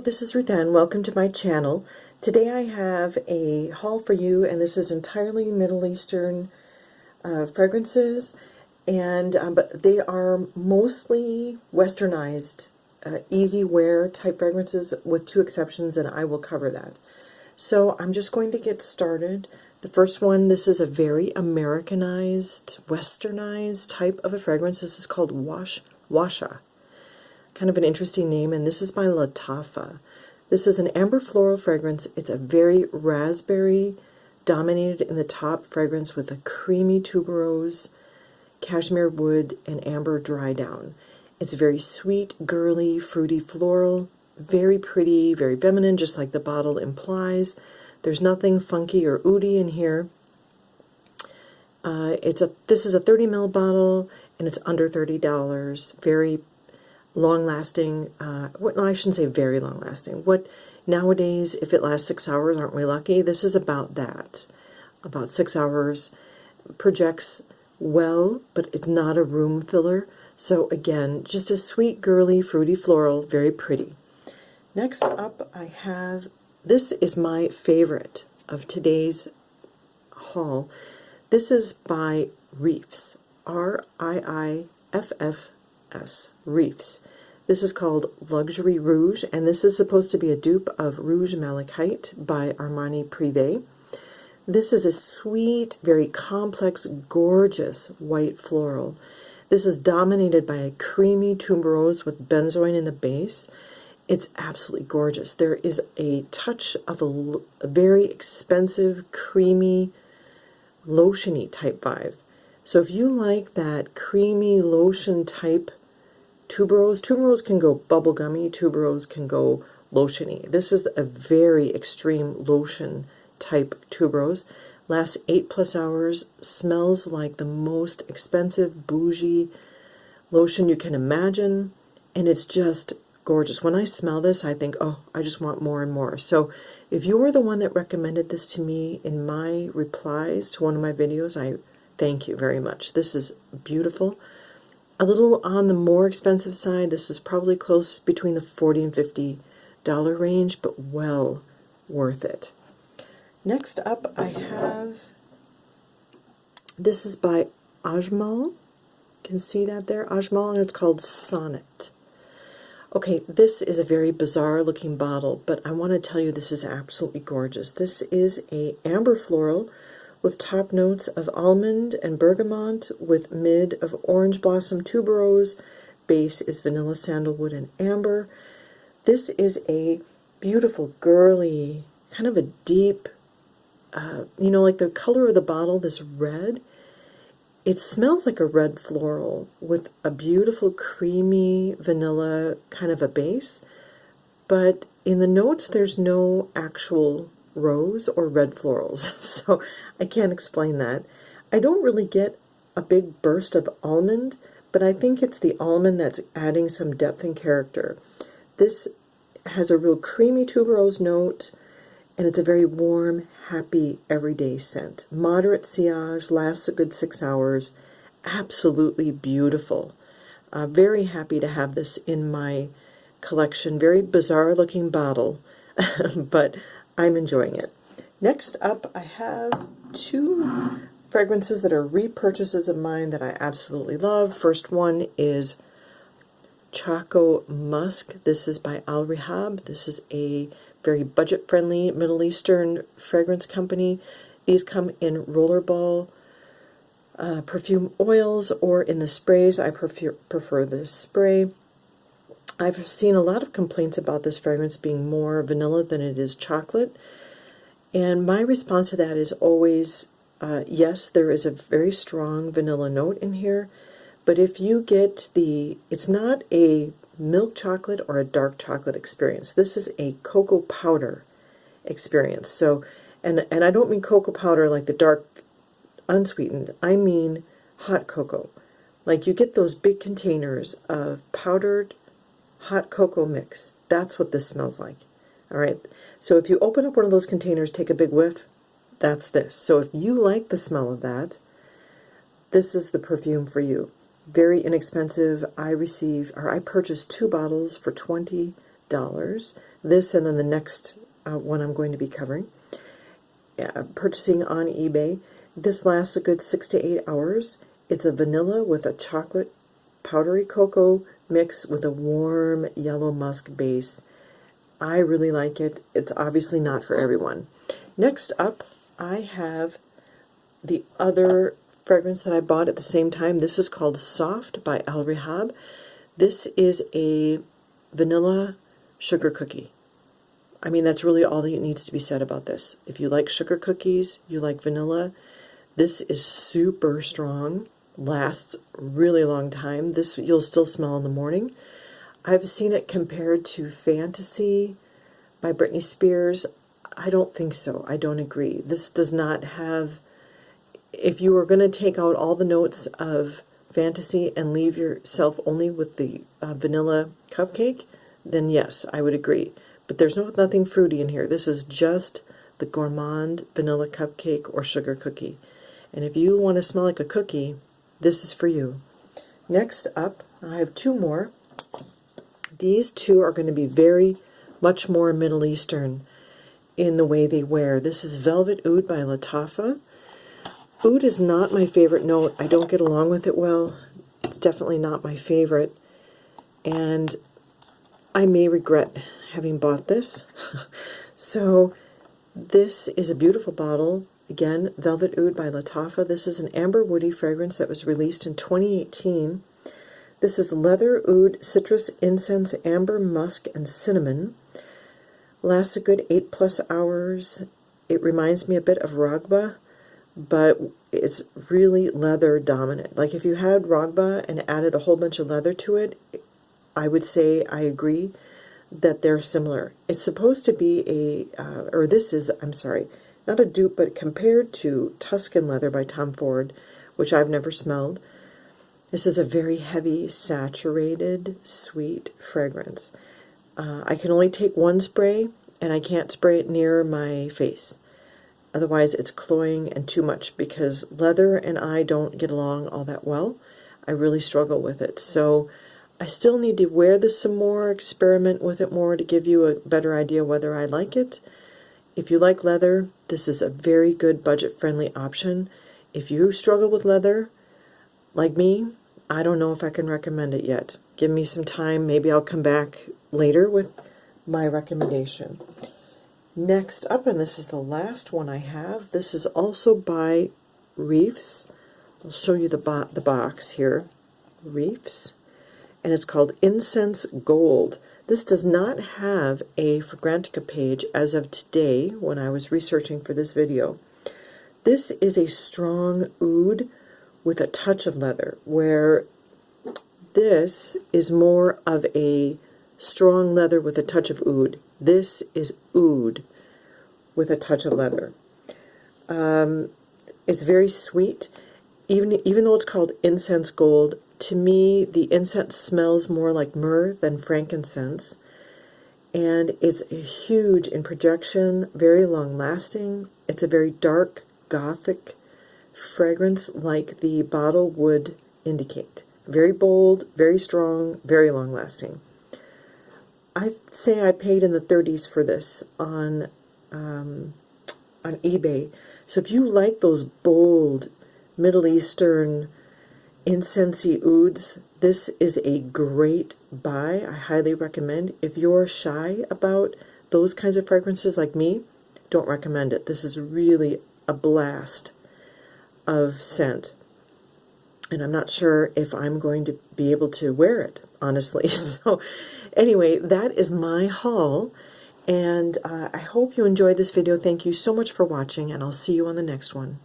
This is Ruth Ann. Welcome to my channel. Today I have a haul for you, and this is entirely Middle Eastern fragrances, and but they are mostly westernized, easy wear type fragrances with two exceptions, and I will cover that. So I'm just going to get started. The first one, this is a very Americanized, westernized type of a fragrance. This is called Washwasha. Kind of an interesting name, and this is by Lattafa. This is an amber floral fragrance. It's a very raspberry dominated in the top fragrance with a creamy tuberose, cashmere wood, and amber dry down. It's very sweet, girly, fruity floral, very pretty, very feminine, just like the bottle implies. There's nothing funky or oudy in here. This is a 30 ml bottle, and it's under $30. Very long-lasting. Well, I shouldn't say very long-lasting. What nowadays, if it lasts 6 hours, aren't we lucky? This is about that. About 6 hours. Projects well, but it's not a room filler. So again, just a sweet, girly, fruity floral, very pretty. Next up, I have, this is my favorite of today's haul. This is by Reefs, R-I-I-F-F-S, Reefs. This is called Luxury Rouge, and this is supposed to be a dupe of Rouge Malachite by Armani Privé. This is a sweet, very complex, gorgeous white floral. This is dominated by a creamy tuberose with benzoin in the base. It's absolutely gorgeous. There is a touch of a very expensive, creamy, lotiony type vibe. So if you like that creamy lotion type tuberose can go bubblegummy, tuberose can go lotiony. This is a very extreme lotion type tuberose. Lasts 8+ hours, smells like the most expensive, bougie lotion you can imagine, and it's just gorgeous. When I smell this, I think, oh, I just want more and more. So if you were the one that recommended this to me in my replies to one of my videos, I thank you very much. This is beautiful. A little on the more expensive side. This is probably close between the $40 and $50 range, but well worth it. Next up, I have, this is by Ajmal. You can see that there, Ajmal, and it's called Sonnet. Okay, this is a very bizarre looking bottle, but I want to tell you this is absolutely gorgeous. This is a amber floral with top notes of almond and bergamot with mid of orange blossom tuberose. Base is vanilla, sandalwood, and amber. This is a beautiful, girly, kind of a deep, you know, like the color of the bottle, this red. It smells like a red floral with a beautiful, creamy, vanilla kind of a base. But in the notes, there's no actual rose or red florals, so I can't explain that. I don't really get a big burst of almond, but I think it's the almond that's adding some depth and character. This has a real creamy tuberose note, and it's a very warm, happy, everyday scent. Moderate sillage, lasts a good 6 hours. Absolutely beautiful. Very happy to have this in my collection. Very bizarre looking bottle, but I'm enjoying it. Next up, I have two fragrances that are repurchases of mine that I absolutely love. First one is Choco Musk. This is by Al Rehab. This is a very budget-friendly Middle Eastern fragrance company. These come in rollerball perfume oils or in the sprays. I prefer this spray. I've seen a lot of complaints about this fragrance being more vanilla than it is chocolate. And my response to that is always, yes, there is a very strong vanilla note in here. But if you get it's not a milk chocolate or a dark chocolate experience. This is a cocoa powder experience. So, and I don't mean cocoa powder like the dark unsweetened. I mean hot cocoa. Like you get those big containers of powdered hot cocoa mix. That's what this smells like. All right. So if you open up one of those containers, take a big whiff, that's this. So if you like the smell of that, this is the perfume for you. Very inexpensive. I purchased 2 bottles for $20. This and then the next one I'm going to be covering. Purchasing on eBay. This lasts a good 6 to 8 hours. It's a vanilla with a chocolate powdery cocoa mix with a warm yellow musk base. I really like it. It's obviously not for everyone. Next up, I have the other fragrance that I bought at the same time. This is called Soft by Al Rehab. This is a vanilla sugar cookie. I mean, that's really all that needs to be said about this. If you like sugar cookies, you like vanilla, this is super strong, lasts a really long time. This you'll still smell in the morning. I've seen it compared to Fantasy by Britney Spears. I don't think so. I don't agree. This does not have, if you were going to take out all the notes of Fantasy and leave yourself only with the vanilla cupcake, then yes, I would agree. But there's nothing fruity in here. This is just the gourmand vanilla cupcake or sugar cookie. And if you want to smell like a cookie, this is for you. Next up, I have two more. These two are going to be very much more Middle Eastern in the way they wear. This is Velvet Oud by Lattafa. Oud is not my favorite note. I don't get along with it well. It's definitely not my favorite. And I may regret having bought this. So this is a beautiful bottle. Again, Velvet Oud by Lattafa. This is an amber woody fragrance that was released in 2018. This is leather, oud, citrus, incense, amber, musk, and cinnamon. Lasts a good 8+ hours. It reminds me a bit of Ragba, but it's really leather dominant. Like if you had Ragba and added a whole bunch of leather to it, I would say I agree that they're similar. It's supposed to be I'm sorry, not a dupe, but compared to Tuscan Leather by Tom Ford, which I've never smelled. This is a very heavy, saturated, sweet fragrance. I can only take one spray, and I can't spray it near my face. Otherwise, it's cloying and too much, because leather and I don't get along all that well. I really struggle with it. So I still need to wear this some more, experiment with it more to give you a better idea whether I like it. If you like leather, this is a very good budget-friendly option. If you struggle with leather, like me, I don't know if I can recommend it yet. Give me some time. Maybe I'll come back later with my recommendation. Next up, and this is the last one I have, this is also by Reefs. I'll show you the box here. Reefs. And it's called Incense Gold. This does not have a Fragrantica page as of today when I was researching for this video. This is a strong oud with a touch of leather, where this is more of a strong leather with a touch of oud. This is oud with a touch of leather. It's very sweet. Even though it's called Incense Gold, to me, the incense smells more like myrrh than frankincense. And it's huge in projection, very long-lasting. It's a very dark, gothic fragrance like the bottle would indicate. Very bold, very strong, very long-lasting. I'd say I paid in the 30s for this on eBay. So if you like those bold Middle Eastern incensey ouds, this is a great buy. I highly recommend. If you're shy about those kinds of fragrances like me, don't recommend it. This is really a blast of scent. And I'm not sure if I'm going to be able to wear it, honestly. So anyway, that is my haul. And I hope you enjoyed this video. Thank you so much for watching, and I'll see you on the next one.